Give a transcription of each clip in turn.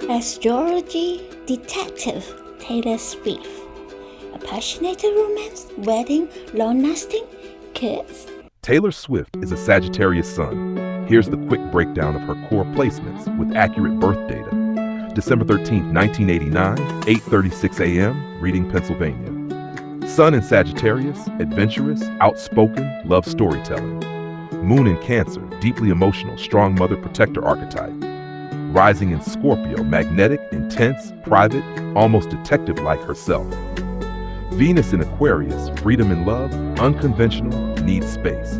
Astrology detective Taylorswift. A passionate romance, wedding, long-lasting, kids. Taylorswift is a Sagittarius sun. Here's the quick breakdown of her core placements with accurate birth data. December 13, 1989, 8:36 a.m., Reading, Pennsylvania. Sun in Sagittarius, adventurous, outspoken, loves storytelling. Moon in Cancer, deeply emotional, strong mother protector archetype. Rising in Scorpio, magnetic, intense, private, almost detective-like herself. Venus in Aquarius, freedom and love, unconventional, needs space.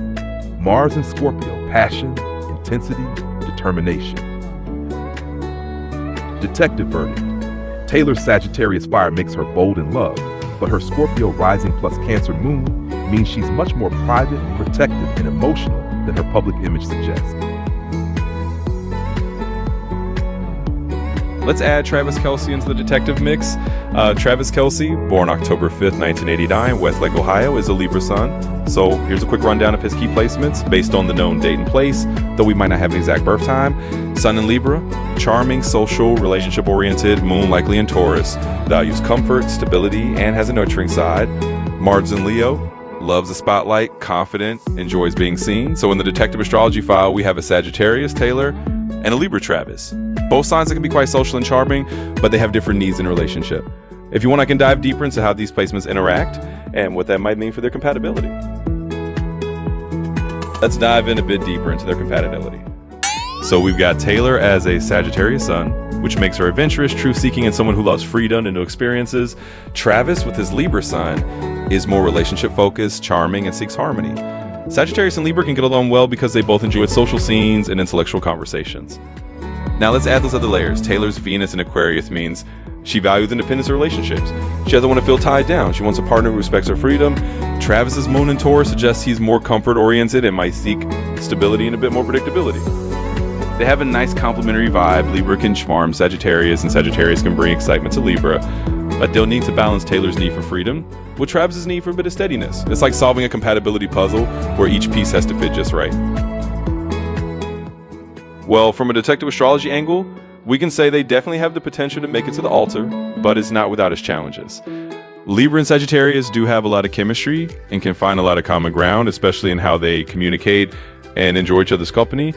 Mars in Scorpio, passion, intensity, determination. Detective verdict. Taylor's Sagittarius fire makes her bold in love, but her Scorpio rising plus Cancer moon means she's much more private, protective, and emotional than her public image suggests. Let's add Travis Kelce into the detective mix. Travis Kelce, born October 5th, 1989, Westlake, Ohio, is a Libra sun. So here's a quick rundown of his key placements based on the known date and place, though we might not have an exact birth time. Sun in Libra, charming, social, relationship-oriented, moon likely in Taurus, values comfort, stability, and has a nurturing side. Mars in Leo, loves the spotlight, confident, enjoys being seen. So in the detective astrology file, we have a Sagittarius Taylor and a Libra Travis. Both signs that can be quite social and charming, but they have different needs in a relationship. If you want, I can dive deeper into how these placements interact and what that might mean for their compatibility. Let's dive in a bit deeper into their compatibility. So we've got Taylor as a Sagittarius sun, which makes her adventurous, truth-seeking, and someone who loves freedom and new experiences. Travis, with his Libra sign, is more relationship-focused, charming, and seeks harmony. Sagittarius and Libra can get along well because they both enjoy social scenes and intellectual conversations. Now let's add those other layers. Taylor's Venus in Aquarius means she values independence in relationships. She doesn't want to feel tied down. She wants a partner who respects her freedom. Travis's moon in Taurus suggests he's more comfort-oriented and might seek stability and a bit more predictability. They have a nice complementary vibe. Libra can charm Sagittarius, and Sagittarius can bring excitement to Libra. But they'll need to balance Taylor's need for freedom with Travis's need for a bit of steadiness. It's like solving a compatibility puzzle where each piece has to fit just right. Well, from a detective astrology angle, we can say they definitely have the potential to make it to the altar, but it's not without its challenges. Libra and Sagittarius do have a lot of chemistry and can find a lot of common ground, especially in how they communicate and enjoy each other's company,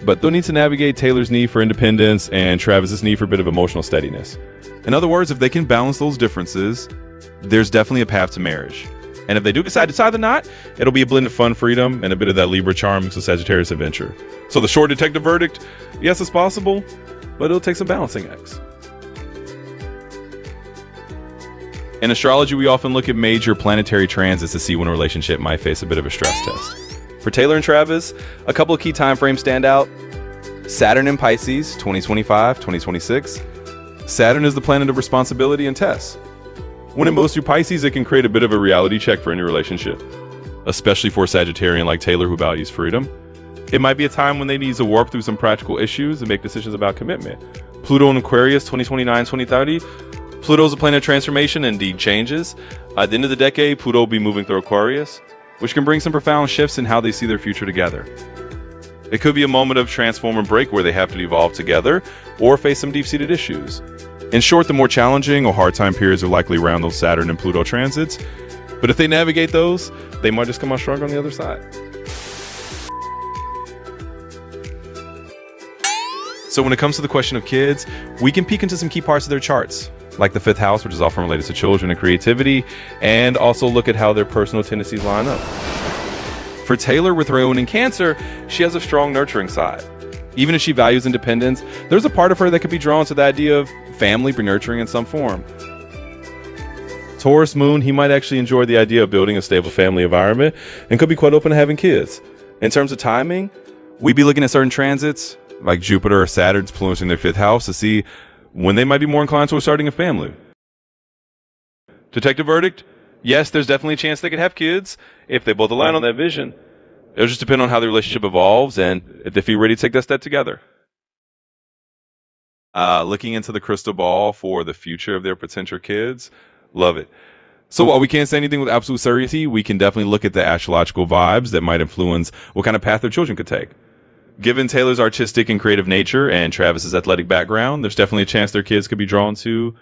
but they'll need to navigate Taylor's need for independence and Travis's need for a bit of emotional steadiness. In other words, if they can balance those differences, there's definitely a path to marriage. And if they do decide to tie the knot, it'll be a blend of fun, freedom, and a bit of that Libra charm mixed with Sagittarius adventure. So the short detective verdict, yes, it's possible, but it'll take some balancing acts. In astrology, we often look at major planetary transits to see when a relationship might face a bit of a stress test. For Taylor and Travis, a couple of key time frames stand out. Saturn in Pisces, 2025, 2026. Saturn is the planet of responsibility and tests. When it moves through Pisces, it can create a bit of a reality check for any relationship, especially for a Sagittarian like Taylor who values freedom. It might be a time when they need to work through some practical issues and make decisions about commitment. Pluto in Aquarius, 2029, 2030. Pluto is a planet of transformation and indeed changes. At the end of the decade, Pluto will be moving through Aquarius, which can bring some profound shifts in how they see their future together. It could be a moment of transform and break where they have to evolve together or face some deep-seated issues. In short, the more challenging or hard time periods are likely around those Saturn and Pluto transits, but if they navigate those, they might just come out stronger on the other side. So when it comes to the question of kids, we can peek into some key parts of their charts, like the 5th house, which is often related to children and creativity, and also look at how their personal tendencies line up. For Taylor, with her moon in Cancer, she has a strong nurturing side. Even if she values independence, there's a part of her that could be drawn to the idea of family be nurturing in some form. Taurus moon, he might actually enjoy the idea of building a stable family environment and could be quite open to having kids. In terms of timing, we'd be looking at certain transits, like Jupiter or Saturn influencing their 5th house to see when they might be more inclined towards starting a family. Detective verdict? Yes, there's definitely a chance they could have kids if they both align on that vision. It'll just depend on how the relationship evolves and if they feel ready to take that step together. Looking into the crystal ball for the future of their potential kids, love it. So while we can't say anything with absolute certainty, we can definitely look at the astrological vibes that might influence what kind of path their children could take. Given Taylor's artistic and creative nature and Travis's athletic background, there's definitely a chance their kids could be drawn to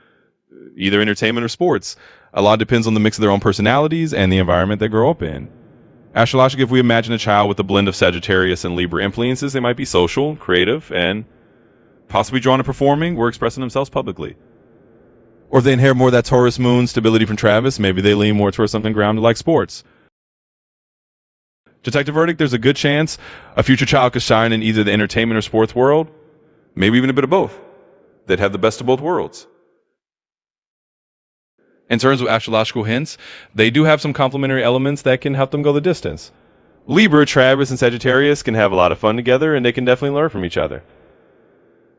either entertainment or sports. A lot depends on the mix of their own personalities and the environment they grow up in. Astrologically, if we imagine a child with a blend of Sagittarius and Libra influences, they might be social, creative, and possibly drawn to performing or expressing themselves publicly. Or if they inherit more of that Taurus moon stability from Travis, maybe they lean more towards something grounded like sports. Detective verdict, there's a good chance a future child could shine in either the entertainment or sports world, maybe even a bit of both. They'd have the best of both worlds. In terms of astrological hints, they do have some complementary elements that can help them go the distance. Libra, Travis, and Sagittarius can have a lot of fun together, and they can definitely learn from each other.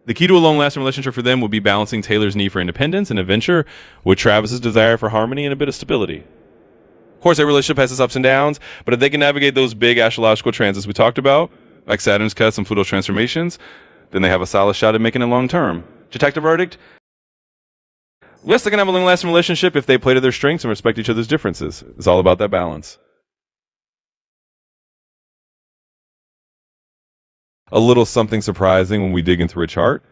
The key to a long-lasting relationship for them would be balancing Taylor's need for independence and adventure with Travis's desire for harmony and a bit of stability. Of course, every relationship has its ups and downs, but if they can navigate those big astrological transits we talked about, like Saturn's cuts and Pluto's transformations, then they have a solid shot at making it long-term. Detective verdict? Yes, they can have a long-lasting relationship if they play to their strengths and respect each other's differences. It's all about that balance. A little something surprising when we dig into her chart.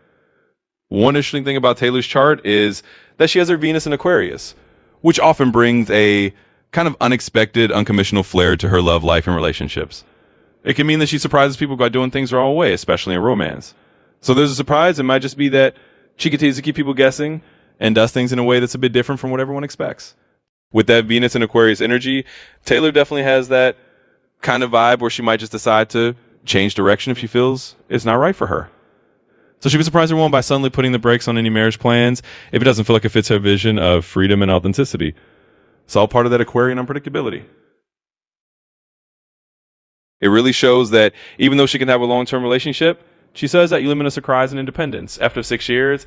One interesting thing about Taylor's chart is that she has her Venus in Aquarius, which often brings a kind of unexpected, unconventional flair to her love life and relationships. It can mean that she surprises people by doing things her own way, especially in romance. So there's a surprise. It might just be that she continues to keep people guessing and does things in a way that's a bit different from what everyone expects. With that Venus and Aquarius energy, Taylor definitely has that kind of vibe where she might just decide to change direction if she feels it's not right for her. So she would surprise everyone by suddenly putting the brakes on any marriage plans if it doesn't feel like it fits her vision of freedom and authenticity. It's all part of that Aquarian unpredictability. It really shows that even though she can have a long-term relationship, she says that you limit a surprise and independence. After 6 years,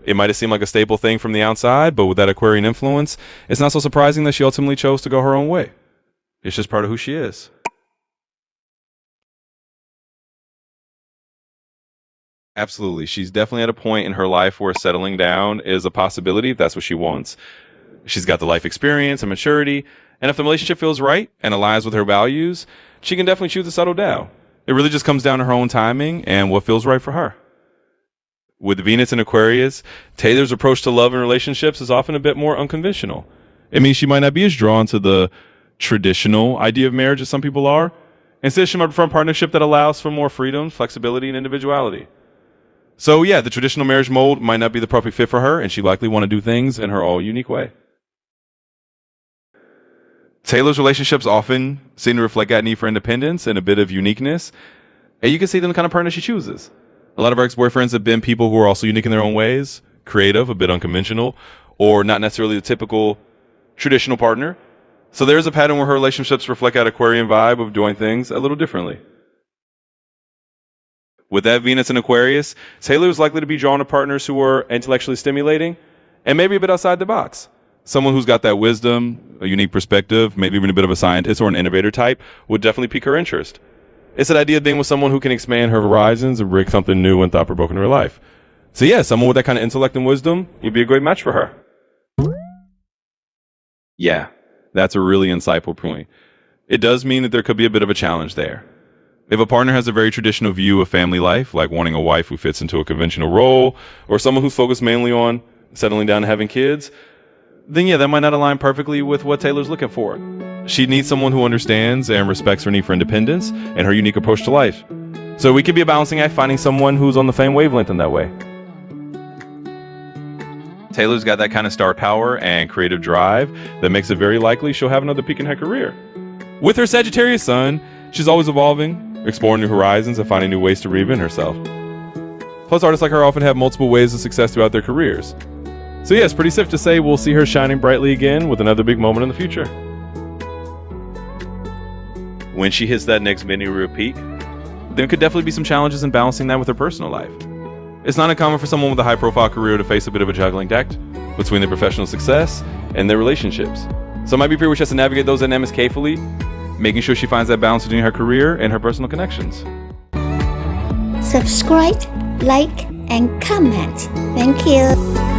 it might have seemed like a staple thing from the outside, but with that Aquarian influence, it's not so surprising that she ultimately chose to go her own way. It's just part of who she is. Absolutely. She's definitely at a point in her life where settling down is a possibility if that's what she wants. She's got the life experience and maturity, and if the relationship feels right and aligns with her values, she can definitely choose to settle down. It really just comes down to her own timing and what feels right for her. With Venus in Aquarius, Taylor's approach to love and relationships is often a bit more unconventional. It means she might not be as drawn to the traditional idea of marriage as some people are. Instead, she might prefer a partnership that allows for more freedom, flexibility, and individuality. So yeah, the traditional marriage mold might not be the perfect fit for her, and she likely want to do things in her own unique way. Taylor's relationships often seem to reflect that need for independence and a bit of uniqueness, and you can see them the kind of partner she chooses. A lot of her ex-boyfriends have been people who are also unique in their own ways, creative, a bit unconventional, or not necessarily the typical traditional partner. So there's a pattern where her relationships reflect that Aquarian vibe of doing things a little differently. With that Venus in Aquarius, Taylor is likely to be drawn to partners who are intellectually stimulating and maybe a bit outside the box. Someone who's got that wisdom, a unique perspective, maybe even a bit of a scientist or an innovator type would definitely pique her interest. It's that idea of being with someone who can expand her horizons and bring something new and thought-provoking to her life. So yeah, someone with that kind of intellect and wisdom would be a great match for her. Yeah, that's a really insightful point. It does mean that there could be a bit of a challenge there. If a partner has a very traditional view of family life, like wanting a wife who fits into a conventional role, or someone who's focused mainly on settling down and having kids, then yeah, that might not align perfectly with what Taylor's looking for. She needs someone who understands and respects her need for independence and her unique approach to life. So it could be a balancing act finding someone who's on the same wavelength in that way. Taylor's got that kind of star power and creative drive that makes it very likely she'll have another peak in her career. With her Sagittarius sun, she's always evolving, exploring new horizons and finding new ways to reinvent herself. Plus, artists like her often have multiple ways of success throughout their careers. So yeah, it's pretty safe to say we'll see her shining brightly again with another big moment in the future. When she hits that next mini-career peak, there could definitely be some challenges in balancing that with her personal life. It's not uncommon for someone with a high-profile career to face a bit of a juggling act between their professional success and their relationships. So it might be a period where she has to navigate those dynamics carefully, making sure she finds that balance between her career and her personal connections. Subscribe, like, and comment. Thank you.